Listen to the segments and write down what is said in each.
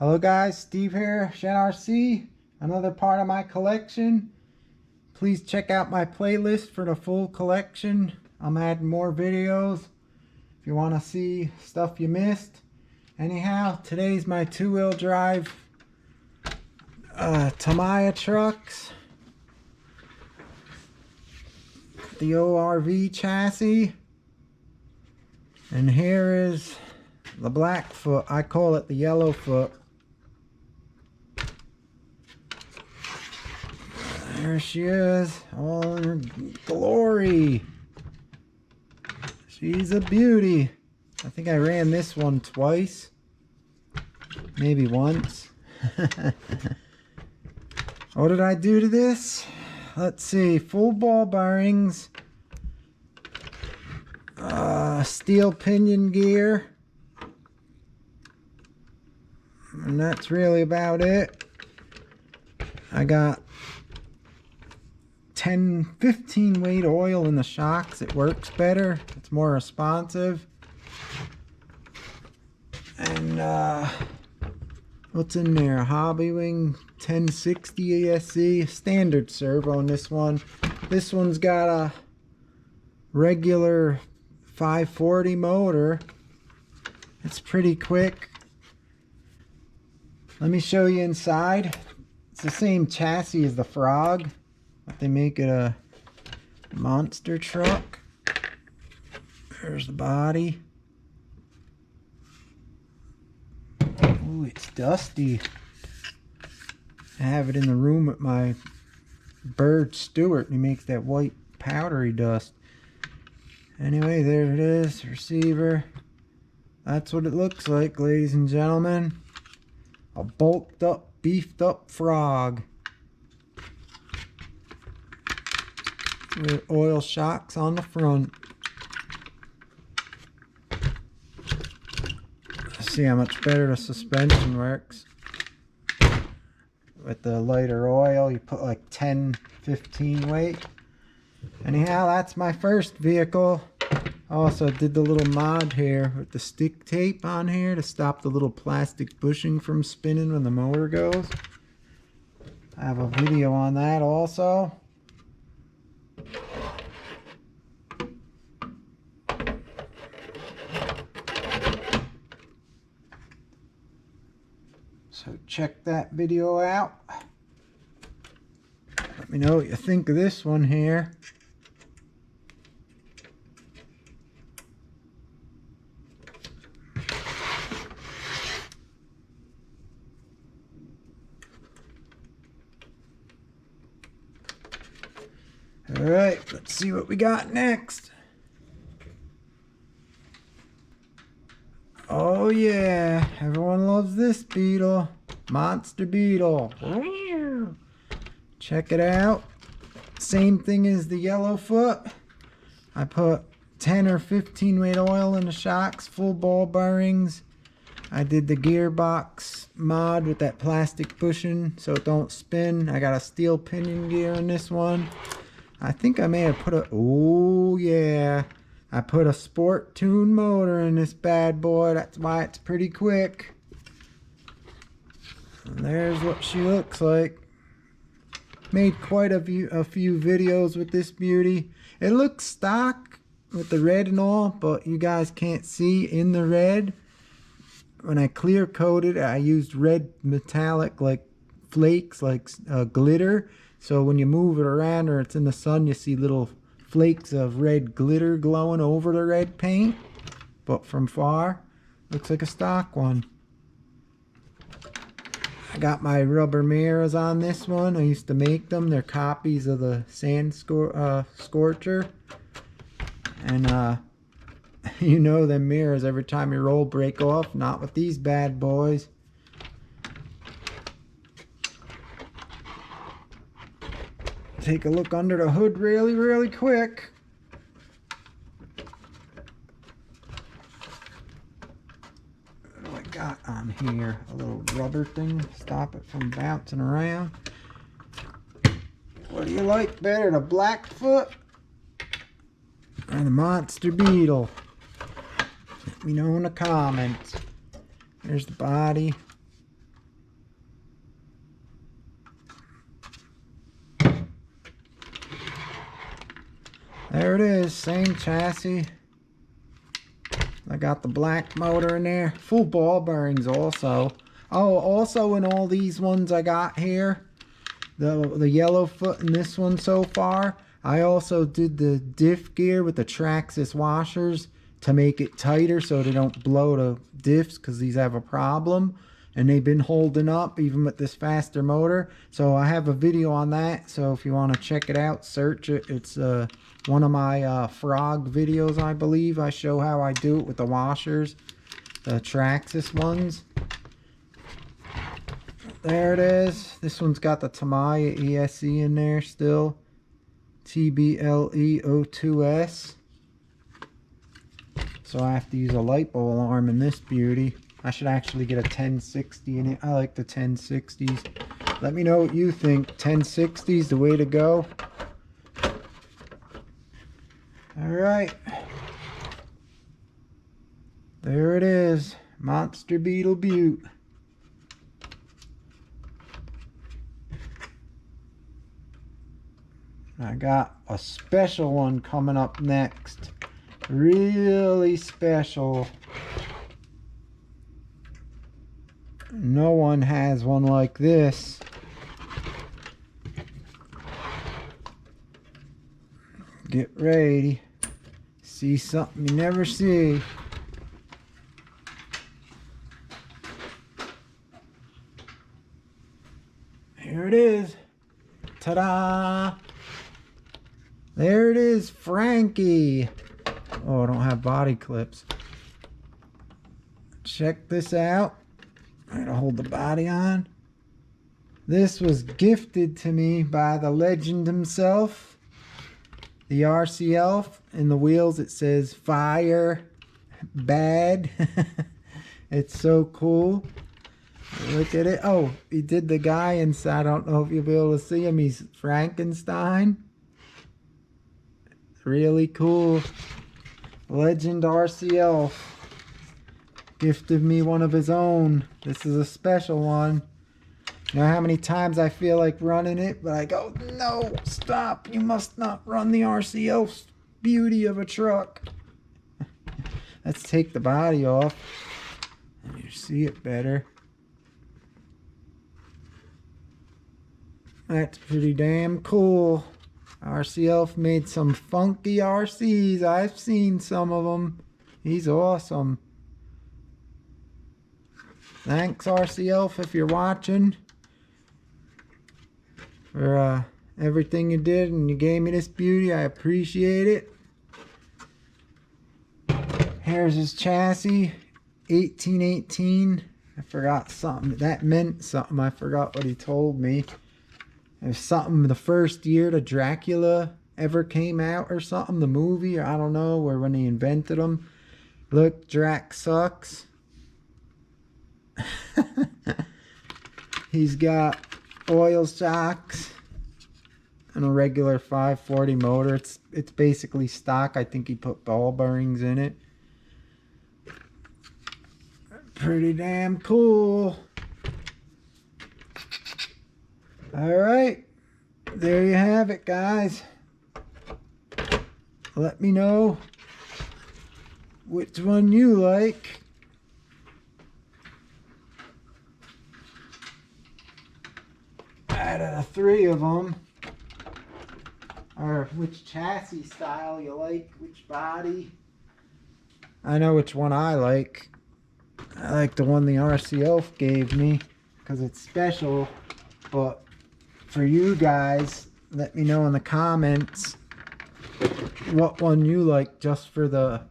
Hello guys, Steve here, Shen RC, another part of my collection. Please check out my playlist for the full collection. I'm adding more videos if you want to see stuff you missed. Anyhow, today's my two-wheel drive TAMIYA trucks. The ORV chassis. And here is the Blackfoot. I call it the Yellowfoot. There she is, all in her glory. She's a beauty. I think I ran this one twice, maybe once. What did I do to this? Let's see, full ball bearings, steel pinion gear, and that's really about it. I got 15 weight oil in the shocks. It works better, it's more responsive. And what's in there? Hobbywing 1060 ASC, standard servo on this one. This one's got a regular 540 motor. It's pretty quick. Let me show you inside. It's the same chassis as the Frog, but they make it a monster truck. There's the body. Ooh, it's dusty. I have it in the room with my bird Stewart. He makes that white powdery dust. Anyway, there it is, receiver. That's what it looks like, ladies and gentlemen. A bulked up, beefed up Frog. With oil shocks on the front. See how much better the suspension works. With the lighter oil, you put like 10-15 weight. Anyhow, that's my first vehicle. Also did the little mod here with the stick tape on here to stop the little plastic bushing from spinning when the motor goes. I have a video on that also. So check that video out. Let me know what you think of this one here. Alright, let's see what we got next. Oh yeah, everyone loves this beetle. Monster beetle. Check it out. Same thing as the Yellowfoot. I put 10 or 15 weight oil in the shocks, full ball bearings. I did the gearbox mod with that plastic bushing so it don't spin. I got a steel pinion gear in this one. I think I may have put a, oh yeah, I put a sport tune motor in this bad boy. That's why it's pretty quick. And there's what she looks like. Made quite a few videos with this beauty. It looks stock with the red and all, but you guys can't see in the red. When I clear coated, I used red metallic like flakes, like glitter. So when you move it around or it's in the sun, you see little flakes of red glitter glowing over the red paint. But from far, looks like a stock one. I got my rubber mirrors on this one. I used to make them. They're copies of the Sand Scorcher. And you know them mirrors, every time you roll, break off. Not with these bad boys. Take a look under the hood really quick. What do I got on here? A little rubber thing, stop it from bouncing around. What do you like better, the Blackfoot or the Monster Beetle? Let me know in the comments. There's the body. There it is, same chassis. I got the black motor in there. Full ball bearings also. Oh, also in all these ones I got here, the yellow foot in this one so far, I also did the diff gear with the Traxxas washers to make it tighter so they don't blow the diffs, because these have a problem. And they've been holding up even with this faster motor. So I have a video on that. So if you want to check it out, search it. It's one of my frog videos, I believe. I show how I do it with the washers, the Traxxas ones. There it is. This one's got the TAMIYA ESE in there still. TBLE02S. So I have to use a lipo alarm in this beauty. I should actually get a 1060 in it. I like the 1060s. Let me know what you think. 1060s the way to go. Alright. There it is. Monster Beetle Butte. I got a special one coming up next. Really special. No one has one like this. Get ready. See something you never see. Here it is. Ta-da! There it is, Frankie. Oh, I don't have body clips. Check this out. I'm gonna hold the body on. This was gifted to me by the legend himself, the RCL. In the wheels it says fire bad. It's so cool. Look at it. Oh, he did the guy inside. I don't know if you'll be able to see him. He's Frankenstein. Really cool. Legend RCL gifted me one of his own. This is a special one. You know how many times I feel like running it, but I go, no, stop. You must not run the RCL beauty of a truck. Let's take the body off. You see it better. That's pretty damn cool. RCL made some funky RCs. I've seen some of them. He's awesome. Thanks, RCL, if you're watching, for everything you did and you gave me this beauty. I appreciate it. Here's his chassis, 1818. I forgot something. That meant something. I forgot what he told me. It was something the first year the Dracula ever came out or something, the movie, or I don't know, or when they invented them. Look, Drac sucks. He's got oil shocks and a regular 540 motor. It's basically stock. I think he put ball bearings in it. Pretty damn cool. Alright, there you have it, guys. Let me know which one you like. Out of the three of them, or which chassis style you like, which body. I know which one I like. I like the one the RCL gave me because it's special, but for you guys, let me know in the comments what one you like, just for the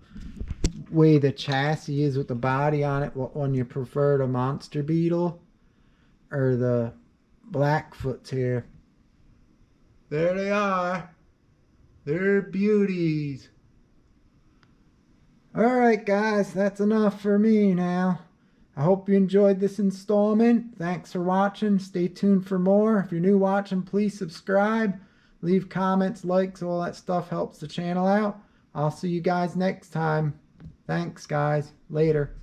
way the chassis is with the body on it. What one you prefer, the Monster Beetle or the Blackfoot here. There they are. They're beauties. Alright guys, that's enough for me now. I hope you enjoyed this installment. Thanks for watching. Stay tuned for more. If you're new watching, please subscribe. Leave comments, likes, all that stuff helps the channel out. I'll see you guys next time. Thanks guys. Later.